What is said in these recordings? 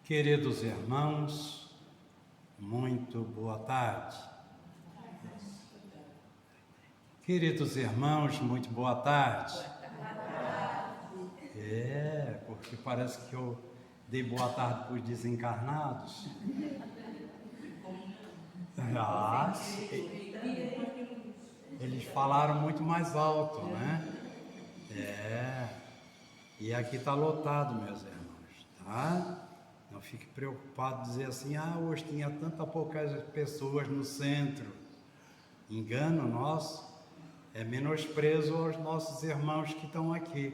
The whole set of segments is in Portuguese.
Queridos irmãos, muito boa tarde. Queridos irmãos, muito boa tarde. Porque parece que eu dei boa tarde para os desencarnados. Eles falaram muito mais alto, né? E aqui está lotado, meus irmãos, tá? Não fique preocupado de dizer assim, hoje tinha tanta poucas pessoas no centro. Engano nosso, é menosprezo aos nossos irmãos que estão aqui.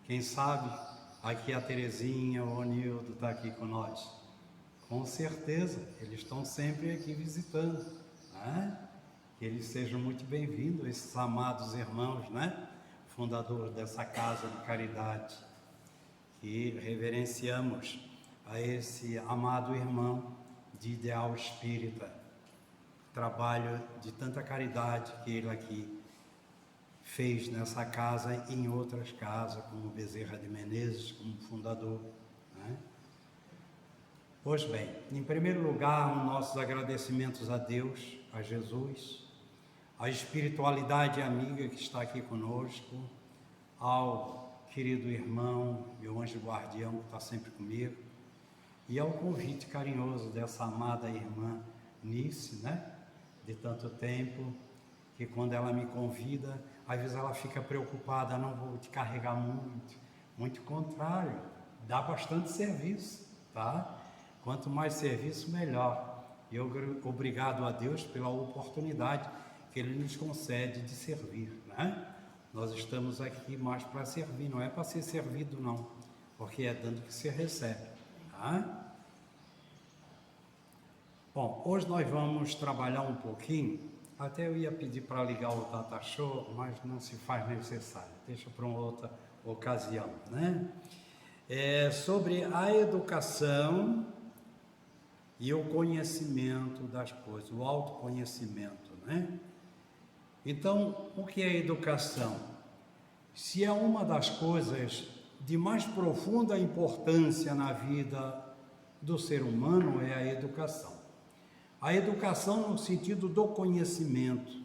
Quem sabe, aqui a Terezinha, o Onildo está aqui com nós. Com certeza, eles estão sempre aqui visitando, né? Que eles sejam muito bem-vindos, esses amados irmãos, né? Fundadores dessa casa de caridade, que reverenciamos a esse amado irmão de ideal espírita, trabalho de tanta caridade que ele aqui fez nessa casa e em outras casas, como Bezerra de Menezes, como fundador, né? Pois bem, em primeiro lugar, nossos agradecimentos a Deus, a Jesus, à espiritualidade amiga que está aqui conosco, ao querido irmão, meu anjo guardião que está sempre comigo, e ao convite carinhoso dessa amada irmã Nice, né? De tanto tempo, que quando ela me convida, às vezes ela fica preocupada, não vou te carregar muito contrário, dá bastante serviço, tá? Quanto mais serviço, melhor. E eu obrigado a Deus pela oportunidade que Ele nos concede de servir, né? Nós estamos aqui mais para servir, não é para ser servido não, porque é dando que se recebe, tá? Bom, hoje nós vamos trabalhar um pouquinho, até eu ia pedir para ligar o Data Show, mas não se faz necessário, deixa para uma outra ocasião, né? Sobre a educação e o conhecimento das coisas, o autoconhecimento, né? Então, o que é educação? Se é uma das coisas de mais profunda importância na vida do ser humano, é a educação. A educação no sentido do conhecimento.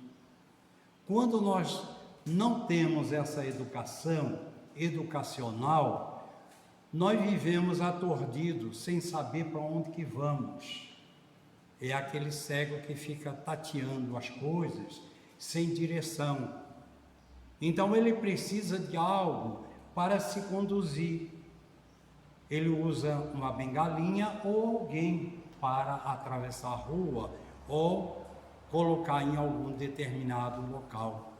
Quando nós não temos essa educação educacional, nós vivemos aturdidos, sem saber para onde que vamos. É aquele cego que fica tateando as coisas sem direção. Então ele precisa de algo para se conduzir. Ele usa uma bengalinha ou alguém para atravessar a rua ou colocar em algum determinado local.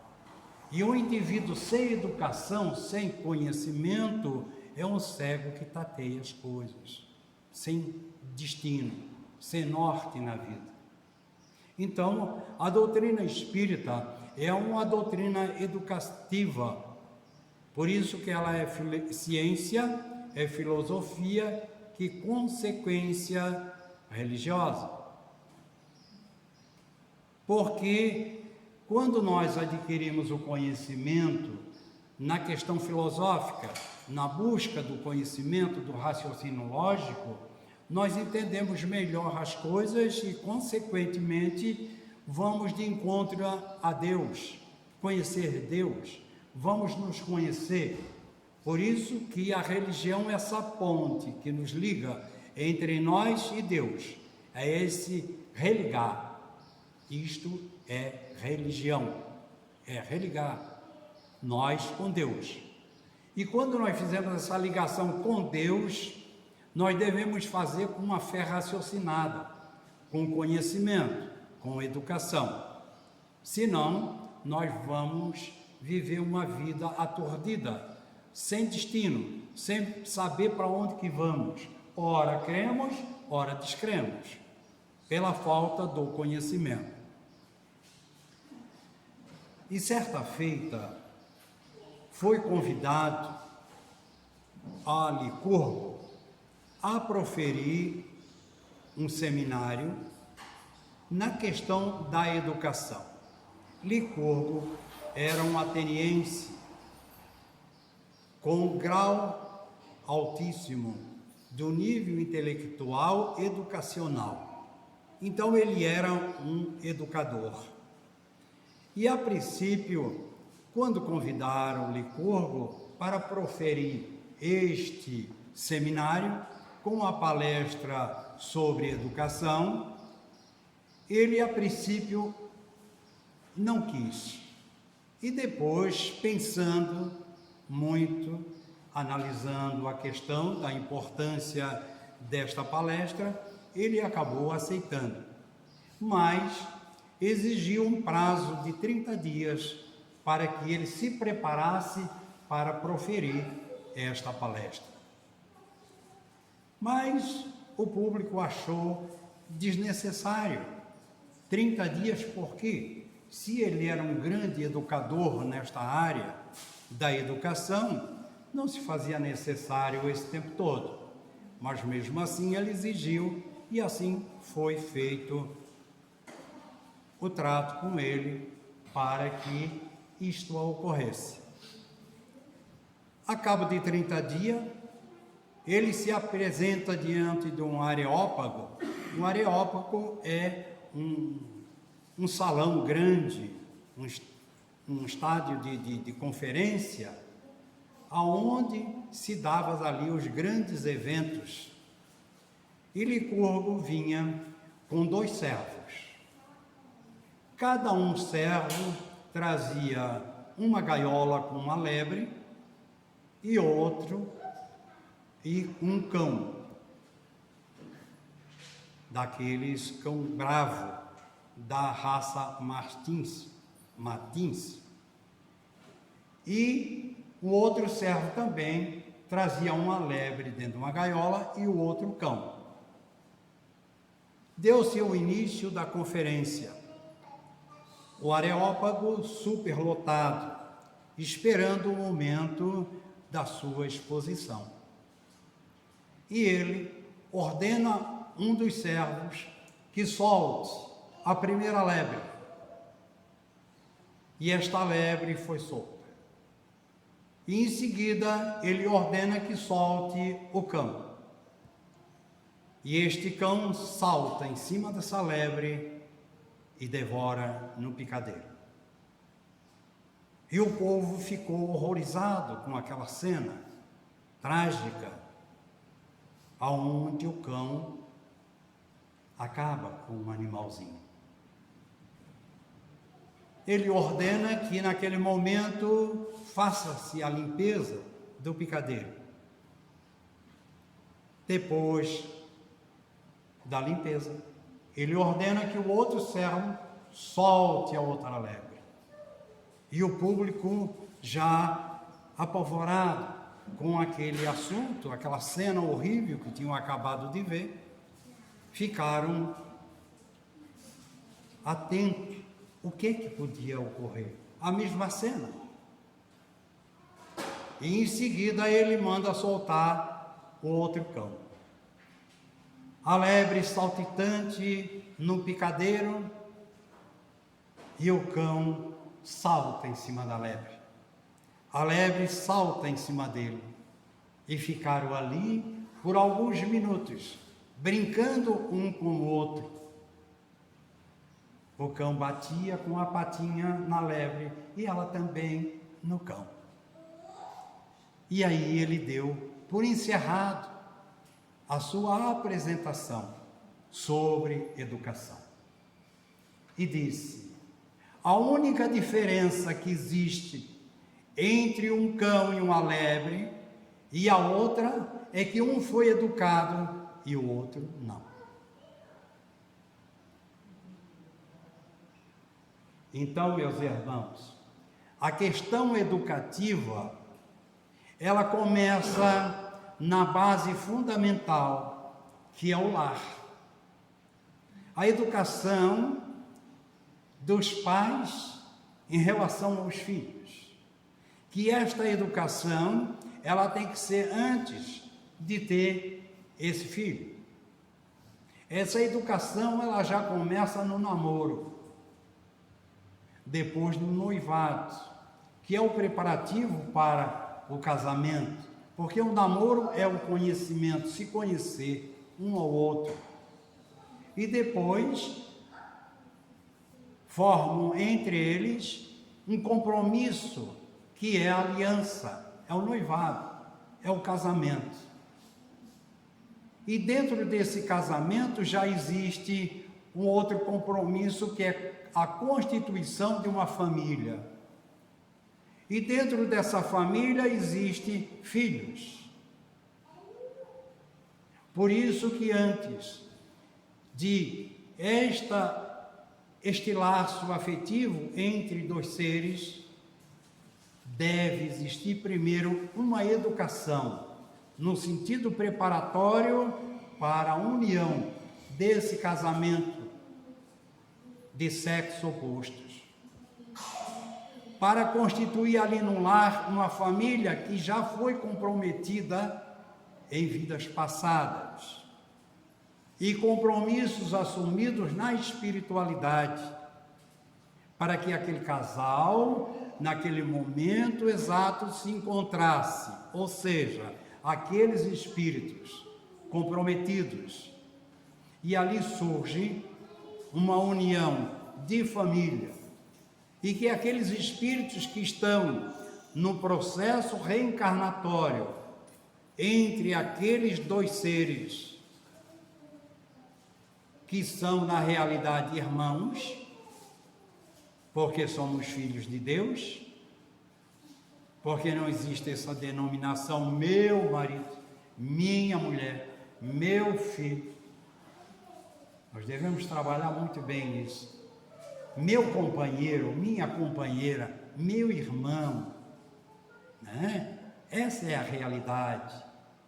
E um indivíduo sem educação, sem conhecimento, é um cego que tateia as coisas, sem destino, sem norte na vida. Então, a doutrina espírita é uma doutrina educativa, por isso que ela é ciência, é filosofia, que consequência religiosa. Porque quando nós adquirimos o conhecimento na questão filosófica, na busca do conhecimento, do raciocínio lógico, nós entendemos melhor as coisas e, consequentemente, vamos de encontro a Deus, conhecer Deus, vamos nos conhecer. Por isso que a religião é essa ponte que nos liga entre nós e Deus, é esse religar. Isto é religião, é religar nós com Deus. E quando nós fizemos essa ligação com Deus, nós devemos fazer com uma fé raciocinada, com conhecimento, com educação. Senão, nós vamos viver uma vida aturdida, sem destino, sem saber para onde que vamos. Ora cremos, ora descremos, pela falta do conhecimento. E certa feita, foi convidado a Licurgo a proferir um seminário na questão da educação. Licurgo era um ateniense com um grau altíssimo do nível intelectual educacional. Então ele era um educador. E a princípio, quando convidaram Licurgo para proferir este seminário com uma palestra sobre educação, ele a princípio não quis. E depois, pensando muito, analisando a questão da importância desta palestra, ele acabou aceitando. Mas exigiu um prazo de 30 dias para que ele se preparasse para proferir esta palestra. Mas o público achou desnecessário. 30 dias por quê? Se ele era um grande educador nesta área da educação, não se fazia necessário esse tempo todo. Mas mesmo assim ele exigiu e assim foi feito o trato com ele para que isto ocorresse. A cabo de 30 dias, ele se apresenta diante de um areópago. Um areópago é um salão grande, um estádio de conferência, aonde se davam ali os grandes eventos. E Licurgo vinha com 2 servos. Cada um servo trazia uma gaiola com uma lebre e outro e um cão, daqueles cão bravo da raça Martins. E o outro servo também trazia uma lebre dentro de uma gaiola e o outro cão. Deu-se o início da conferência. O areópago superlotado, esperando o momento da sua exposição. E ele ordena um dos servos que solte a primeira lebre. E esta lebre foi solta. E em seguida ele ordena que solte o cão. E este cão salta em cima dessa lebre e devora no picadeiro. E o povo ficou horrorizado com aquela cena trágica, aonde o cão acaba com um animalzinho. Ele ordena que naquele momento faça-se a limpeza do picadeiro. Depois da limpeza, ele ordena que o outro servo solte a outra lebre. E o público, já apavorado com aquele assunto, aquela cena horrível que tinham acabado de ver, ficaram atentos. O que podia ocorrer? A mesma cena. E em seguida ele manda soltar o outro cão. A lebre saltitante no picadeiro e o cão salta em cima da lebre. A lebre salta em cima dele e ficaram ali por alguns minutos, brincando um com o outro. O cão batia com a patinha na lebre e ela também no cão. E aí ele deu por encerrado a sua apresentação sobre educação. E disse: a única diferença que existe entre um cão e uma lebre e a outra é que um foi educado e o outro não. Então, meus irmãos, a questão educativa, ela começa na base fundamental, que é o lar. A educação dos pais em relação aos filhos. Que esta educação, ela tem que ser antes de ter esse filho. Essa educação, ela já começa no namoro. Depois no noivado, que é o preparativo para o casamento, Porque o namoro é o conhecimento, se conhecer um ao outro. E depois formam entre eles um compromisso que é a aliança, é o noivado, é o casamento. E dentro desse casamento já existe um outro compromisso que é a constituição de uma família. E dentro dessa família existem filhos. Por isso que antes de este laço afetivo entre dois seres, deve existir primeiro uma educação, no sentido preparatório para a união desse casamento de sexos opostos, para constituir ali no lar uma família que já foi comprometida em vidas passadas e compromissos assumidos na espiritualidade, para que aquele casal, naquele momento exato, se encontrasse, ou seja, aqueles espíritos comprometidos, e ali surge uma união de família, e que aqueles espíritos que estão no processo reencarnatório entre aqueles dois seres, que são na realidade irmãos, porque somos filhos de Deus, porque não existe essa denominação meu marido, minha mulher, meu filho. Nós devemos trabalhar muito bem isso. Meu companheiro, minha companheira, meu irmão, né? Essa é a realidade,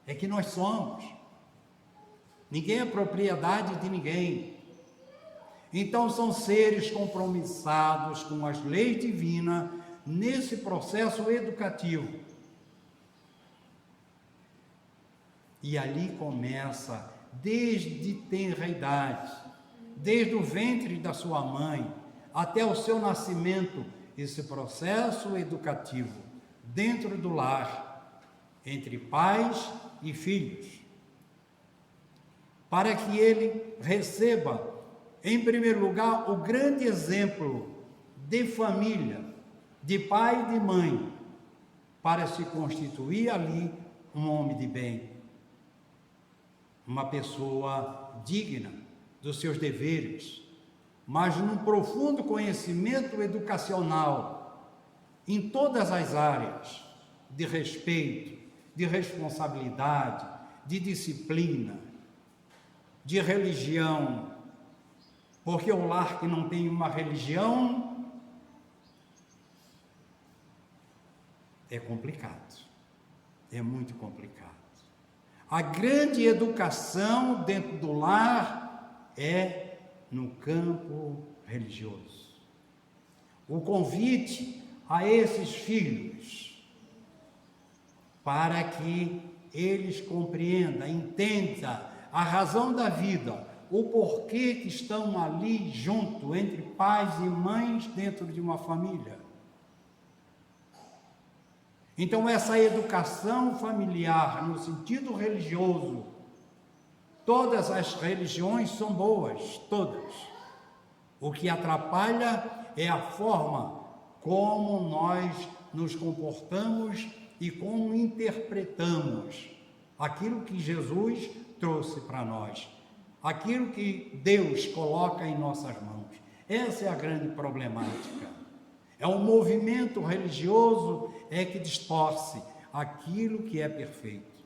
é que nós somos. Ninguém é propriedade de ninguém. Então são seres compromissados com as leis divinas nesse processo educativo. E ali começa, desde tenra idade, desde o ventre da sua mãe até o seu nascimento, esse processo educativo dentro do lar, entre pais e filhos, para que ele receba, em primeiro lugar, o grande exemplo de família, de pai e de mãe, para se constituir ali um homem de bem, uma pessoa digna dos seus deveres, mas num profundo conhecimento educacional em todas as áreas de respeito, de responsabilidade, de disciplina, de religião, porque o lar que não tem uma religião é complicado, é muito complicado. A grande educação dentro do lar é no campo religioso. O convite a esses filhos para que eles compreendam, entendam a razão da vida, o porquê que estão ali junto entre pais e mães dentro de uma família. Então essa educação familiar no sentido religioso, todas as religiões são boas, todas. O que atrapalha é a forma como nós nos comportamos e como interpretamos aquilo que Jesus trouxe para nós, aquilo que Deus coloca em nossas mãos. Essa é a grande problemática. É o movimento religioso que distorce aquilo que é perfeito.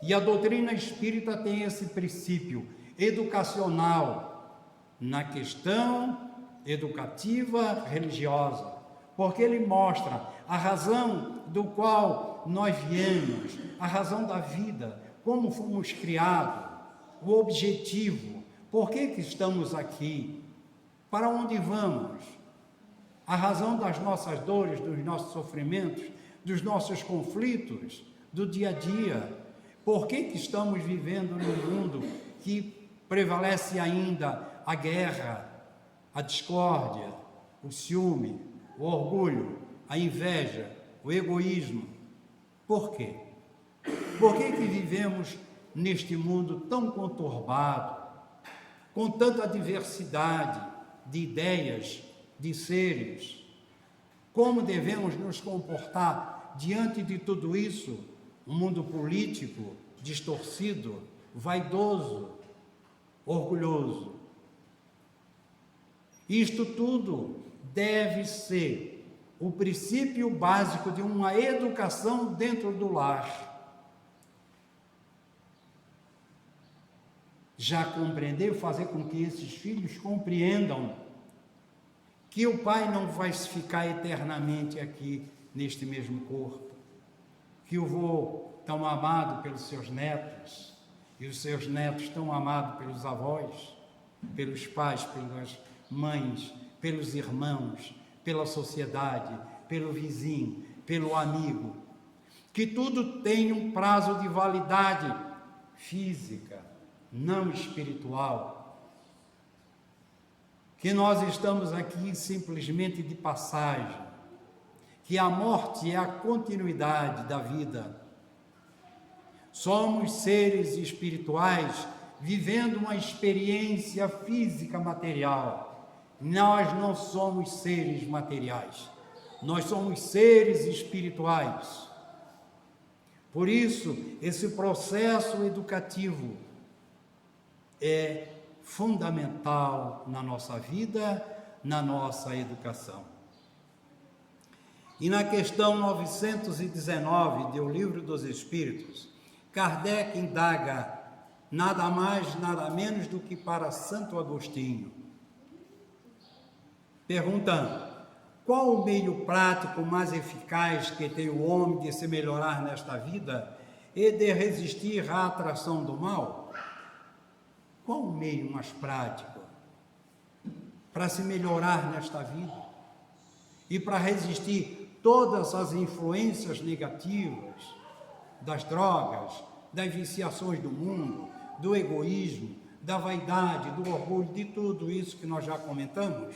E a doutrina espírita tem esse princípio educacional na questão educativa religiosa, porque ele mostra a razão do qual nós viemos, a razão da vida, como fomos criados, o objetivo, por que estamos aqui, para onde vamos, a razão das nossas dores, dos nossos sofrimentos, dos nossos conflitos, do dia a dia, por que estamos vivendo num mundo que prevalece ainda a guerra, a discórdia, o ciúme, o orgulho, a inveja, o egoísmo. Por quê? Por que vivemos neste mundo tão conturbado, com tanta diversidade de ideias, de seres? Como devemos nos comportar diante de tudo isso? Um mundo político, distorcido, vaidoso, orgulhoso. Isto tudo deve ser o princípio básico de uma educação dentro do lar. Já compreender, fazer com que esses filhos compreendam que o pai não vai ficar eternamente aqui neste mesmo corpo, que o vô tão amado pelos seus netos, e os seus netos tão amados pelos avós, pelos pais, pelas mães, pelos irmãos, pela sociedade, pelo vizinho, pelo amigo, que tudo tem um prazo de validade física, não espiritual, que nós estamos aqui simplesmente de passagem, que a morte é a continuidade da vida. Somos seres espirituais vivendo uma experiência física material. Nós não somos seres materiais, nós somos seres espirituais. Por isso, esse processo educativo é fundamental na nossa vida, na nossa educação. E na questão 919 do Livro dos Espíritos, Kardec indaga nada mais, nada menos do que para Santo Agostinho, perguntando: qual o meio prático mais eficaz que tem o homem de se melhorar nesta vida e de resistir à atração do mal? Qual o meio mais prático para se melhorar nesta vida e para resistir todas as influências negativas das drogas, das viciações do mundo, do egoísmo, da vaidade, do orgulho, de tudo isso que nós já comentamos?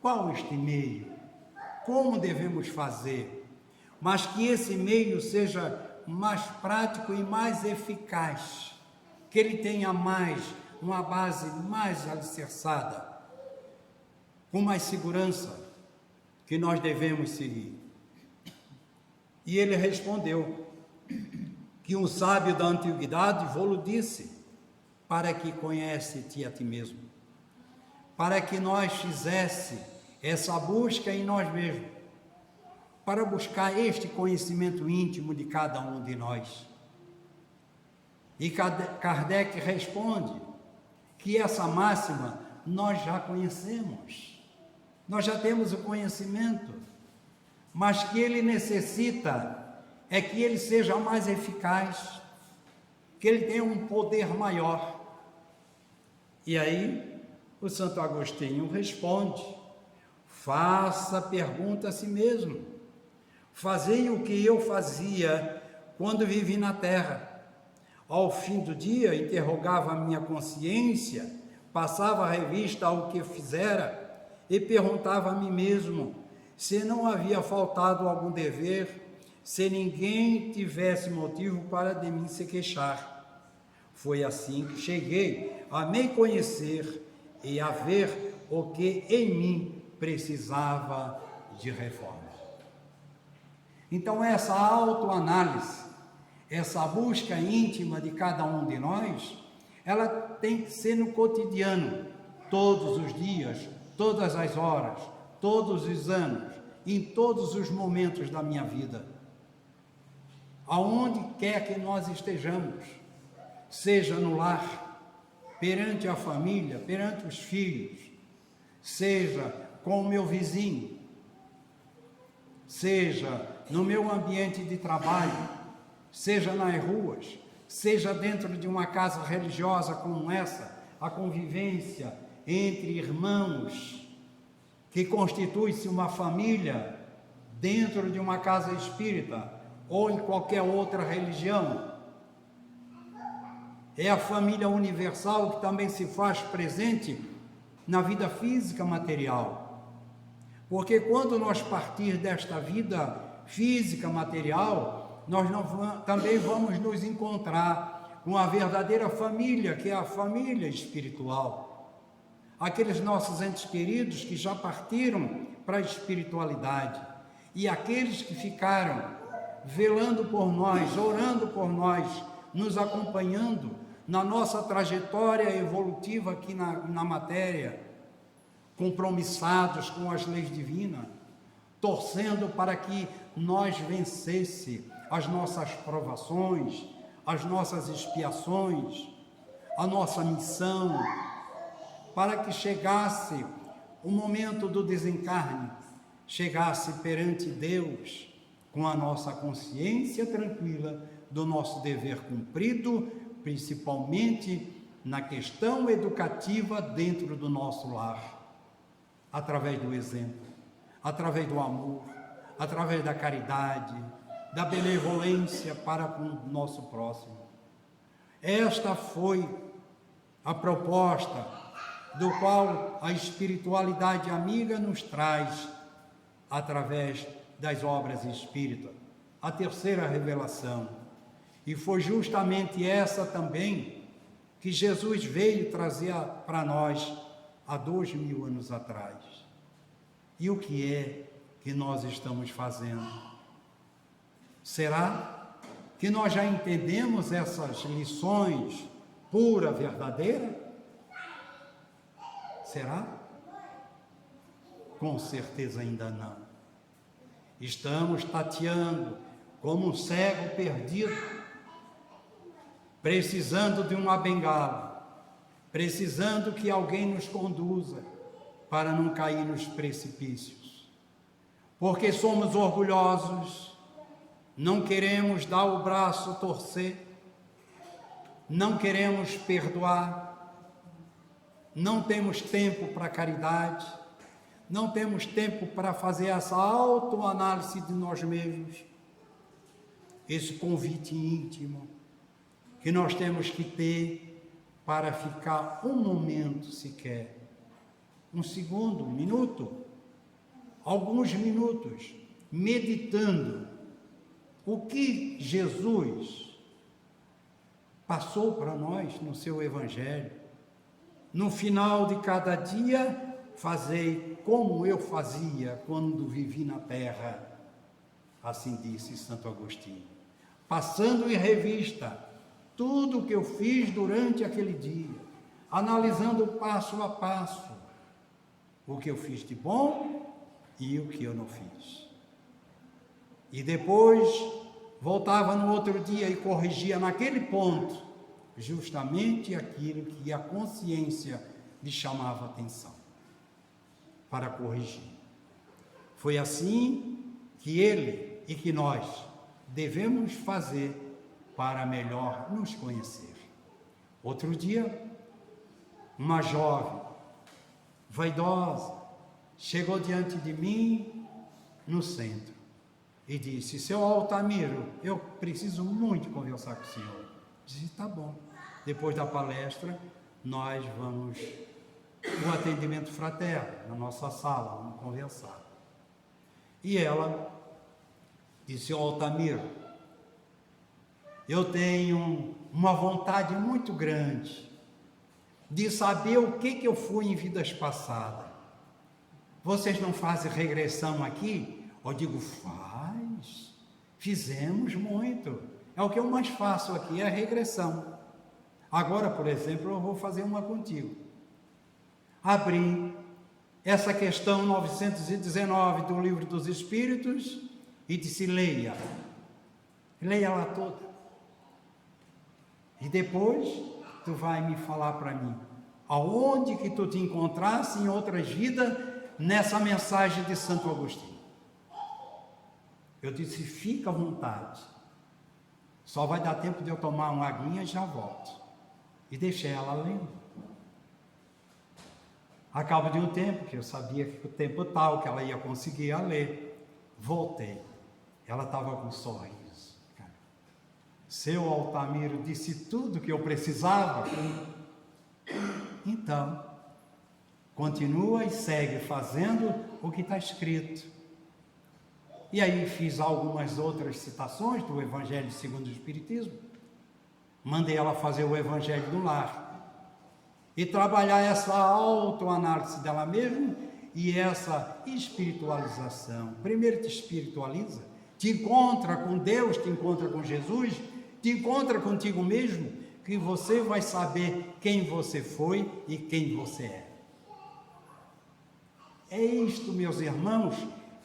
Qual este meio? Como devemos fazer? Mas que esse meio seja mais prático e mais eficaz, que ele tenha uma base mais alicerçada, com mais segurança, que nós devemos seguir. E ele respondeu que um sábio da antiguidade vô-lo disse: para que conhece-te a ti mesmo, para que nós fizesse essa busca em nós mesmos, para buscar este conhecimento íntimo de cada um de nós. E Kardec responde que essa máxima nós já conhecemos, nós já temos o conhecimento, mas que ele necessita é que ele seja mais eficaz, que ele tenha um poder maior. E aí o Santo Agostinho responde: faça a pergunta a si mesmo, fazei o que eu fazia quando vivi na terra. Ao fim do dia, interrogava a minha consciência, passava a revista ao que fizera e perguntava a mim mesmo se não havia faltado algum dever, se ninguém tivesse motivo para de mim se queixar. Foi assim que cheguei a me conhecer e a ver o que em mim precisava de reforma. Então, essa autoanálise, essa busca íntima de cada um de nós, ela tem que ser no cotidiano, todos os dias, todas as horas, todos os anos, em todos os momentos da minha vida. Aonde quer que nós estejamos, seja no lar, perante a família, perante os filhos, seja com o meu vizinho, seja no meu ambiente de trabalho, seja nas ruas, seja dentro de uma casa religiosa como essa, a convivência entre irmãos, que constitui-se uma família dentro de uma casa espírita ou em qualquer outra religião. É a família universal que também se faz presente na vida física material. Porque quando nós partir desta vida física material, também vamos nos encontrar com a verdadeira família, que é a família espiritual. Aqueles nossos entes queridos que já partiram para a espiritualidade e aqueles que ficaram velando por nós, orando por nós, nos acompanhando na nossa trajetória evolutiva aqui na matéria, compromissados com as leis divinas, torcendo para que nós vencesse as nossas provações, as nossas expiações, a nossa missão, para que chegasse o momento do desencarne, chegasse perante Deus com a nossa consciência tranquila do nosso dever cumprido, principalmente na questão educativa dentro do nosso lar, através do exemplo, através do amor, através da caridade, da benevolência para com o nosso próximo. Esta foi a proposta do qual a espiritualidade amiga nos traz através das obras espíritas, a terceira revelação. E foi justamente essa também que Jesus veio trazer para nós há 2000 anos atrás. E o que é que nós estamos fazendo? Será que nós já entendemos essas lições pura, verdadeira? Será? Com certeza ainda não. Estamos tateando como um cego perdido, precisando de uma bengala, precisando que alguém nos conduza para não cair nos precipícios. Porque somos orgulhosos, não queremos dar o braço a torcer, não queremos perdoar, não temos tempo para caridade, não temos tempo para fazer essa autoanálise de nós mesmos, esse convite íntimo que nós temos que ter para ficar um momento sequer, um segundo, um minuto, alguns minutos, meditando o que Jesus passou para nós no seu Evangelho. No final de cada dia, fazei como eu fazia quando vivi na terra, assim disse Santo Agostinho, passando em revista tudo o que eu fiz durante aquele dia, analisando passo a passo o que eu fiz de bom e o que eu não fiz. E depois voltava no outro dia e corrigia naquele ponto justamente aquilo que a consciência lhe chamava a atenção para corrigir. Foi assim que ele e que nós devemos fazer para melhor nos conhecer. Outro dia, uma jovem, vaidosa, chegou diante de mim no centro e disse: seu Altamiro, eu preciso muito conversar com o senhor. Disse: tá bom. Depois da palestra, nós vamos no atendimento fraterno, na nossa sala, vamos conversar. E ela disse: Altamiro, eu tenho uma vontade muito grande de saber o que eu fui em vidas passadas. Vocês não fazem regressão aqui? Eu digo: faz, fizemos muito. É o que eu mais faço aqui, é a regressão. Agora, por exemplo, eu vou fazer uma contigo. Abri essa questão 919 do Livro dos Espíritos e disse: leia ela toda. E depois tu vai me falar para mim, aonde que tu te encontrasse em outras vidas nessa mensagem de Santo Agostinho. Eu disse: fica à vontade, só vai dar tempo de eu tomar uma aguinha e já volto. E deixei ela lendo. A cabo de um tempo, que eu sabia que o tempo tal, que ela ia conseguir a ler, voltei. Ela estava com um sorriso. Seu Altamiro disse tudo que eu precisava. Então, continua e segue fazendo o que está escrito. E aí fiz algumas outras citações do Evangelho segundo o Espiritismo. Mandei ela fazer o Evangelho do Lar. E trabalhar essa autoanálise dela mesma e essa espiritualização. Primeiro te espiritualiza, te encontra com Deus, te encontra com Jesus, te encontra contigo mesmo, que você vai saber quem você foi e quem você é. É isto, meus irmãos,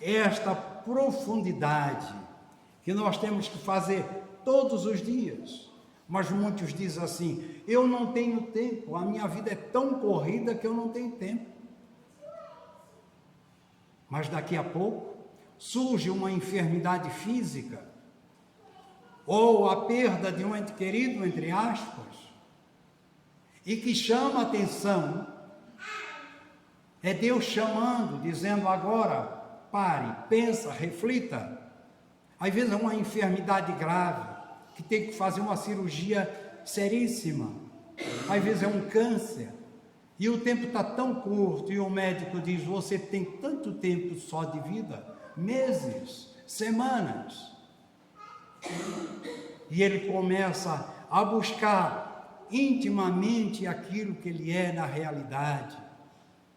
esta profundidade que nós temos que fazer todos os dias. Mas muitos dizem assim: eu não tenho tempo, a minha vida é tão corrida que eu não tenho tempo. Mas daqui a pouco surge uma enfermidade física, ou a perda de um ente querido, entre aspas, e que chama a atenção. É Deus chamando, dizendo agora, pare, pensa, reflita. Às vezes é uma enfermidade grave, que tem que fazer uma cirurgia seríssima. Às vezes é um câncer, e o tempo está tão curto, e o médico diz, você tem tanto tempo só de vida, meses, semanas. E ele começa a buscar intimamente aquilo que ele é na realidade.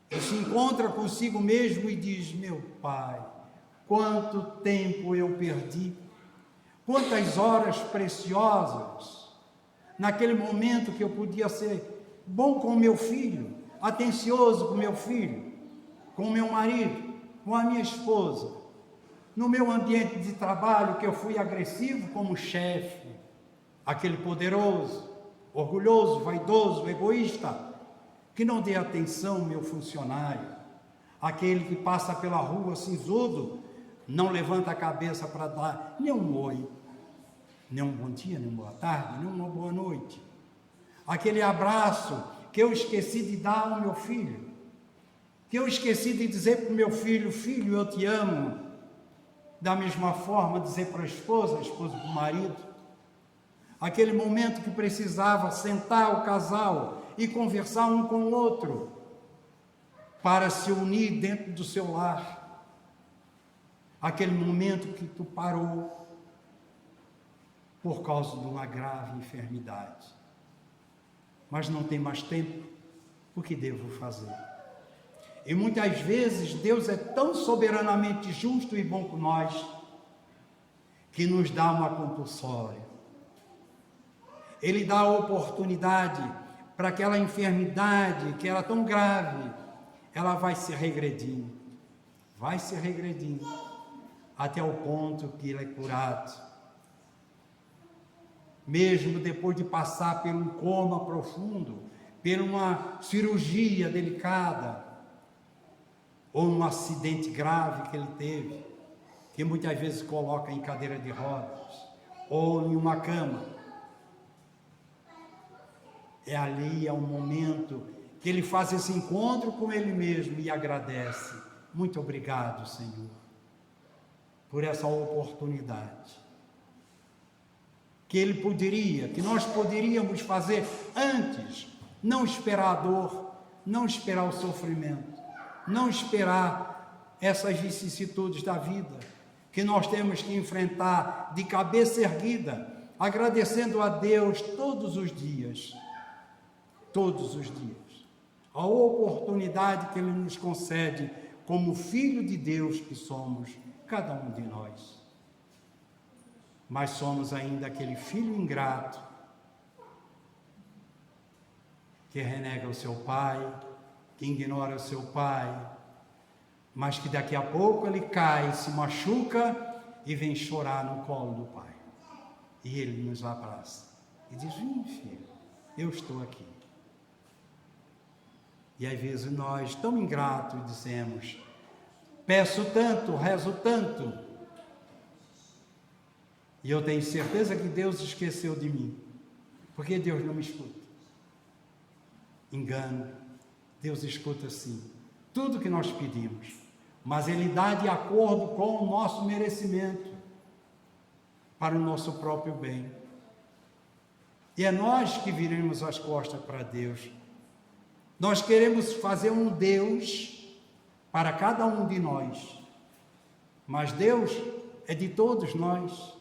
Ele se encontra consigo mesmo e diz, meu Pai, quanto tempo eu perdi, quantas horas preciosas, naquele momento que eu podia ser bom com meu filho, atencioso com meu filho, com meu marido, com a minha esposa, no meu ambiente de trabalho que eu fui agressivo como chefe, aquele poderoso, orgulhoso, vaidoso, egoísta, que não dê atenção ao meu funcionário, aquele que passa pela rua sisudo, não levanta a cabeça para dar nem um oi, nem um bom dia, nem uma boa tarde, nem uma boa noite. Aquele abraço que eu esqueci de dar ao meu filho, que eu esqueci de dizer para o meu filho, filho, eu te amo. Da mesma forma, dizer para a esposa para o marido. Aquele momento que precisava sentar o casal e conversar um com o outro, para se unir dentro do seu lar. Aquele momento que tu parou por causa de uma grave enfermidade. Mas não tem mais tempo, o que devo fazer? E muitas vezes Deus é tão soberanamente justo e bom com nós, que nos dá uma compulsória. Ele dá a oportunidade para aquela enfermidade que era tão grave, ela vai se regredindo, até o ponto que ele é curado. Mesmo depois de passar por um coma profundo, por uma cirurgia delicada, ou um acidente grave que ele teve, que muitas vezes coloca em cadeira de rodas, ou em uma cama. É ali, é um momento que ele faz esse encontro com ele mesmo e agradece. Muito obrigado, Senhor, por essa oportunidade. Que nós poderíamos fazer antes, não esperar a dor, não esperar o sofrimento, não esperar essas vicissitudes da vida, que nós temos que enfrentar de cabeça erguida, agradecendo a Deus todos os dias, a oportunidade que Ele nos concede como filho de Deus que somos, cada um de nós. Mas somos ainda aquele filho ingrato, que renega o seu pai, que ignora o seu pai, mas que daqui a pouco ele cai, se machuca e vem chorar no colo do pai. E ele nos abraça e diz, vem, filho, eu estou aqui. E às vezes nós, tão ingratos, dizemos, peço tanto, rezo tanto, e eu tenho certeza que Deus esqueceu de mim, porque Deus não me escuta. Engano, Deus escuta sim, tudo que nós pedimos, mas Ele dá de acordo com o nosso merecimento, para o nosso próprio bem. E é nós que viremos as costas para Deus. Nós queremos fazer um Deus para cada um de nós, mas Deus é de todos nós,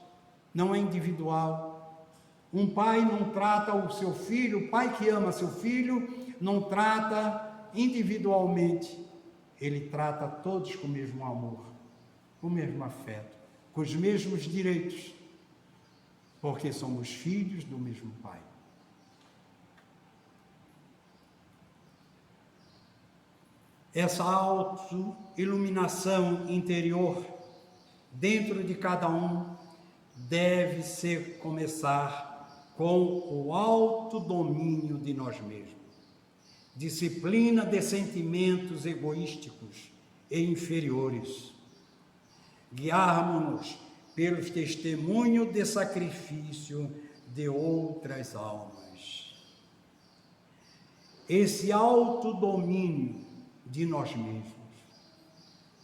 não é individual. Um pai não trata o seu filho, o pai que ama seu filho, não trata individualmente. Ele trata todos com o mesmo amor, com o mesmo afeto, com os mesmos direitos, porque somos filhos do mesmo pai. Essa auto-iluminação interior dentro de cada um deve ser começar com o autodomínio de nós mesmos. Disciplina de sentimentos egoísticos e inferiores. Guiarmos-nos pelos testemunhos de sacrifício de outras almas. Esse autodomínio de nós mesmos,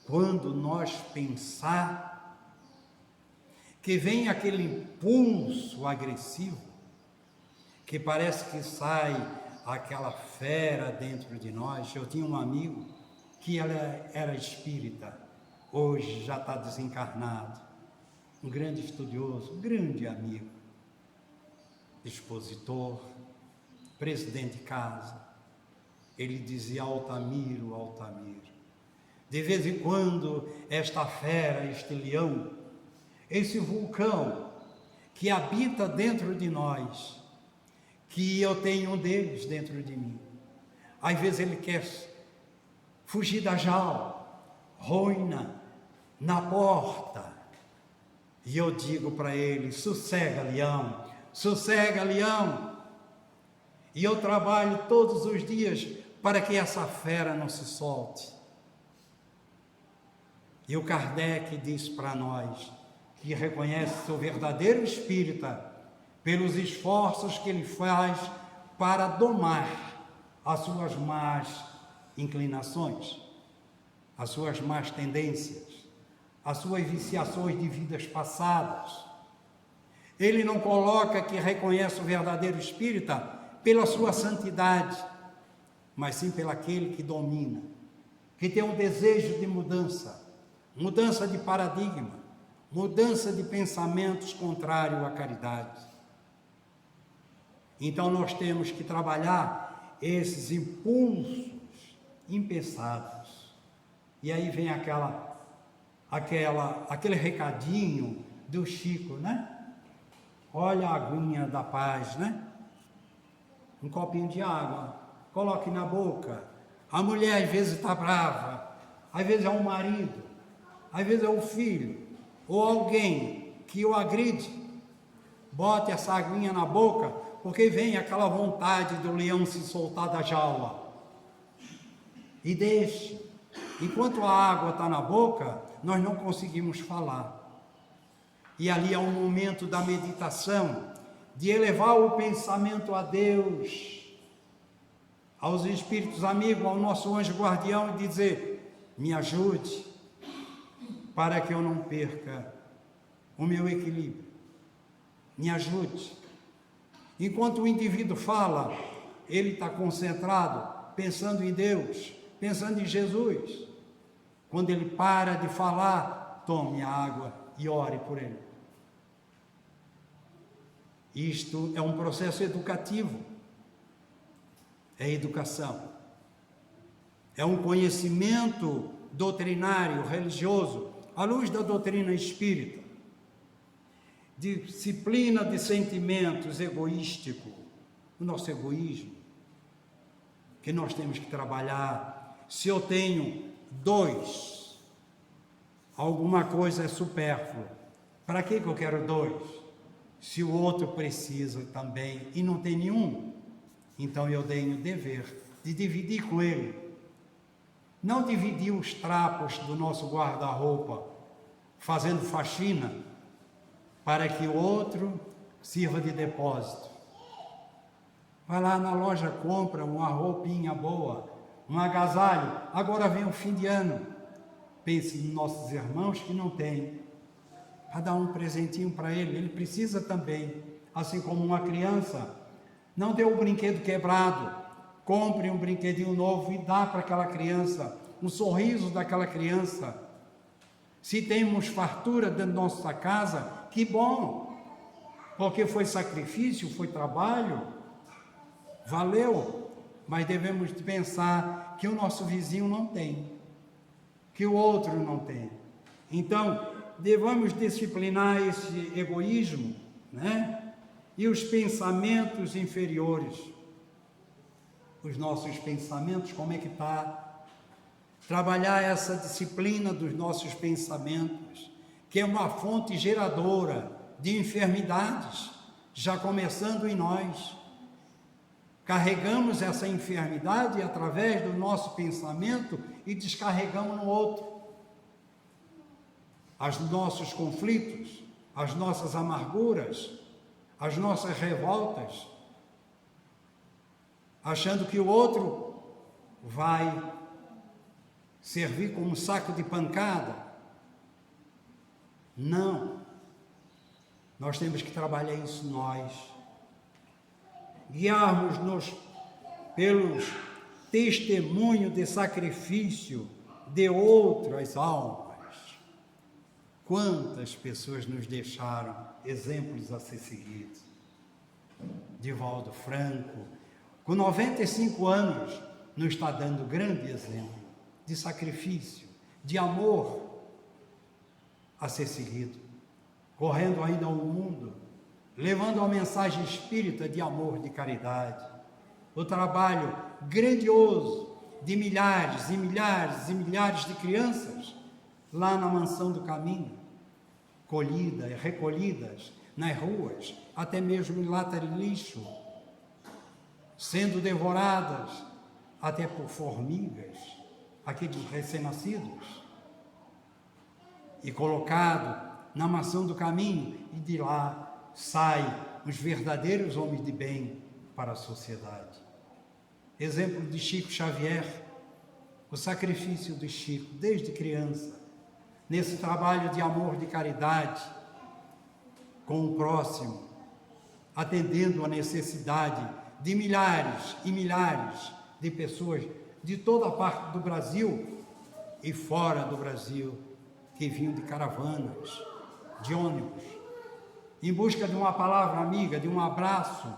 quando nós pensar que vem aquele impulso agressivo, que parece que sai aquela fera dentro de nós. Eu tinha um amigo que era espírita, hoje já está desencarnado, um grande estudioso, um grande amigo, expositor, presidente de casa. Ele dizia: Altamiro, Altamiro, de vez em quando esta fera, este leão, esse vulcão que habita dentro de nós, que eu tenho um deles dentro de mim, às vezes ele quer fugir da jaula, roina na porta, e eu digo para ele: sossega, leão, sossega, leão. E eu trabalho todos os dias para que essa fera não se solte. E o Kardec diz para nós que reconhece o verdadeiro espírita pelos esforços que ele faz para domar as suas más inclinações, as suas más tendências, as suas viciações de vidas passadas. Ele não coloca que reconhece o verdadeiro espírita pela sua santidade, mas sim pelo aquele que domina, que tem um desejo de mudança, mudança de paradigma, mudança de pensamentos contrário à caridade. Então nós temos que trabalhar esses impulsos impensados. E aí vem aquele recadinho do Chico, né? Olha a aguinha da paz, né? Um copinho de água, coloque na boca. A mulher às vezes está brava, às vezes é um marido, às vezes é o filho, ou alguém que o agride. Bote essa aguinha na boca, porque vem aquela vontade do leão se soltar da jaula. E deixe. Enquanto a água está na boca, nós não conseguimos falar. E ali é um momento da meditação, de elevar o pensamento a Deus, aos espíritos amigos, ao nosso anjo guardião, e dizer: me ajude, para que eu não perca o meu equilíbrio. Me ajude. Enquanto o indivíduo fala, ele está concentrado, pensando em Deus, pensando em Jesus. Quando ele para de falar, tome a água e ore por ele. Isto é um processo educativo, é educação, é um conhecimento doutrinário, religioso, à luz da doutrina espírita. Disciplina de sentimentos egoístico, o nosso egoísmo, que nós temos que trabalhar. Se eu tenho 2, alguma coisa é supérflua. Para que eu quero 2? Se o outro precisa também e não tem nenhum, então eu tenho o dever de dividir com ele. Não dividir os trapos do nosso guarda-roupa, fazendo faxina, para que o outro sirva de depósito. Vai lá na loja, compra uma roupinha boa, um agasalho. Agora vem o fim de ano. Pense nos nossos irmãos que não têm. Para dar um presentinho para ele precisa também, assim como uma criança. Não dê um brinquedo quebrado, compre um brinquedinho novo e dá para aquela criança, um sorriso daquela criança. Se temos fartura dentro da nossa casa, que bom, porque foi sacrifício, foi trabalho, valeu, mas devemos pensar que o nosso vizinho não tem, que o outro não tem. Então, devemos disciplinar esse egoísmo, né? E os pensamentos inferiores. Os nossos pensamentos, como é que está? Trabalhar essa disciplina dos nossos pensamentos, que é uma fonte geradora de enfermidades, já começando em nós. Carregamos essa enfermidade através do nosso pensamento e descarregamos no outro. Os nossos conflitos, as nossas amarguras, as nossas revoltas, achando que o outro vai servir como saco de pancada. Não. Nós temos que trabalhar isso nós. Guiarmos-nos pelos testemunhos de sacrifício de outras almas. Quantas pessoas nos deixaram exemplos a ser seguidos? Divaldo Franco, com 95 anos, nos está dando grande exemplo de sacrifício, de amor a ser seguido, correndo ainda ao mundo, levando a mensagem espírita de amor, de caridade, o trabalho grandioso de milhares e milhares e milhares de crianças lá na Mansão do Caminho, colhidas, recolhidas nas ruas, até mesmo em lata de lixo, sendo devoradas até por formigas, aqueles recém-nascidos, e colocado na Mansão do Caminho, e de lá saem os verdadeiros homens de bem para a sociedade. Exemplo de Chico Xavier, o sacrifício de Chico desde criança, nesse trabalho de amor, de caridade com o próximo, atendendo a necessidade de milhares e milhares de pessoas de toda a parte do Brasil e fora do Brasil, que vinham de caravanas, de ônibus, em busca de uma palavra amiga, de um abraço,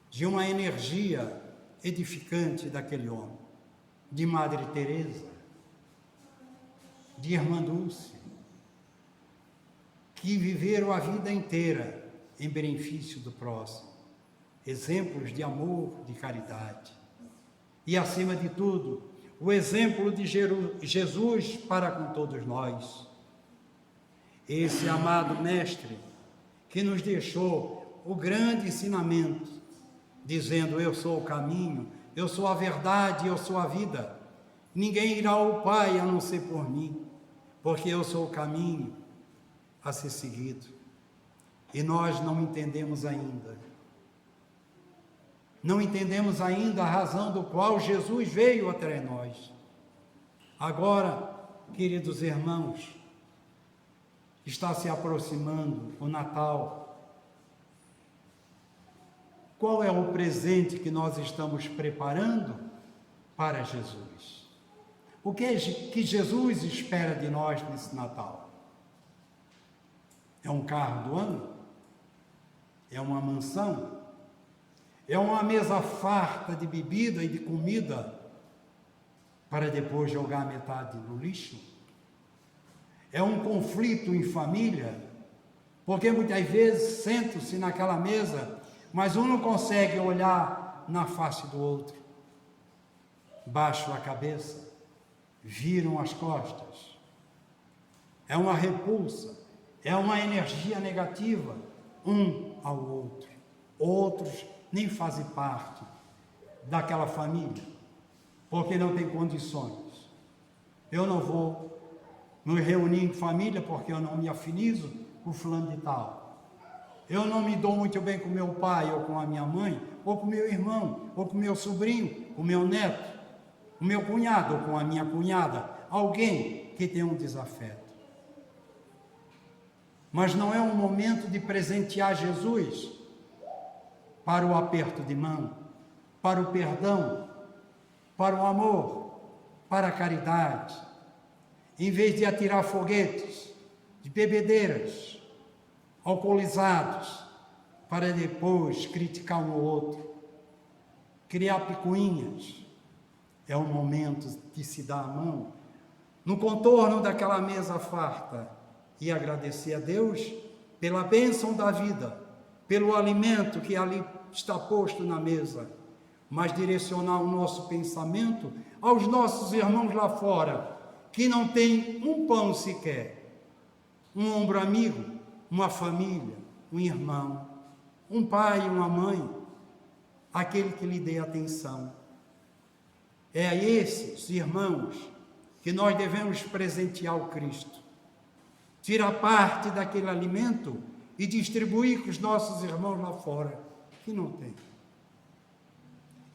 de uma energia edificante daquele homem, de Madre Teresa, de Irmã Dulce, que viveram a vida inteira em benefício do próximo, exemplos de amor, de caridade. E, acima de tudo, o exemplo de Jesus para com todos nós. Esse amado Mestre que nos deixou o grande ensinamento, dizendo: eu sou o caminho, eu sou a verdade, eu sou a vida. Ninguém irá ao Pai a não ser por mim, porque eu sou o caminho a ser seguido. E nós não entendemos ainda. Não entendemos ainda a razão do qual Jesus veio até nós. Agora, queridos irmãos, está se aproximando o Natal. Qual é o presente que nós estamos preparando para Jesus? O que é que Jesus espera de nós nesse Natal? É um carro do ano? É uma mansão? É uma mesa farta de bebida e de comida para depois jogar metade no lixo? É um conflito em família? Porque muitas vezes sentam-se naquela mesa, mas um não consegue olhar na face do outro. Baixam a cabeça, viram as costas. É uma repulsa, é uma energia negativa um ao outro. Outros nem fazem parte daquela família, porque não tem condições. Eu não vou me reunir em família porque eu não me afinizo com fulano de tal. Eu não me dou muito bem com meu pai ou com a minha mãe, ou com meu irmão, ou com meu sobrinho, com meu neto, com meu cunhado ou com a minha cunhada, alguém que tem um desafeto. Mas não é um momento de presentear Jesus para o aperto de mão, para o perdão, para o amor, para a caridade. em vez de atirar foguetes, de bebedeiras, alcoolizados, para depois criticar um ao outro, criar picuinhas. É o momento de se dar a mão, no contorno daquela mesa farta, e agradecer a Deus pela bênção da vida, pelo alimento que ali está posto na mesa, mas direcionar o nosso pensamento aos nossos irmãos lá fora, que não têm um pão sequer, um ombro amigo, uma família, um irmão, um pai, uma mãe, aquele que lhe dê atenção. É a esses irmãos que nós devemos presentear o Cristo, tirar parte daquele alimento e distribuir com os nossos irmãos lá fora, que não tem.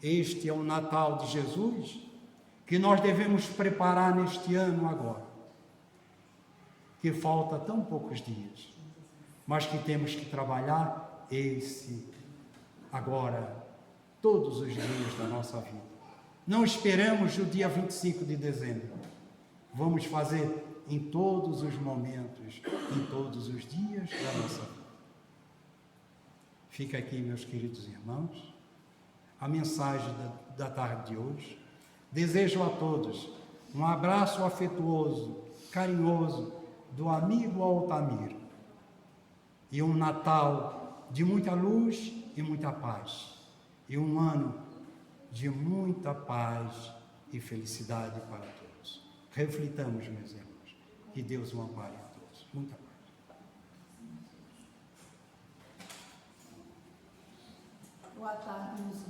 Este é o Natal de Jesus que nós devemos preparar neste ano agora, que falta tão poucos dias, mas que temos que trabalhar esse agora, todos os dias da nossa vida. Não esperamos o dia 25 de dezembro, vamos fazer em todos os momentos, em todos os dias da nossa vida. Fica aqui, meus queridos irmãos, a mensagem da tarde de hoje. Desejo a todos um abraço afetuoso, carinhoso, do amigo Altamiro, e um Natal de muita luz e muita paz, e um ano de muita paz e felicidade para todos. Reflitamos, meus irmãos, que Deus o ampare a todos. Muita paz. Boa tarde, meus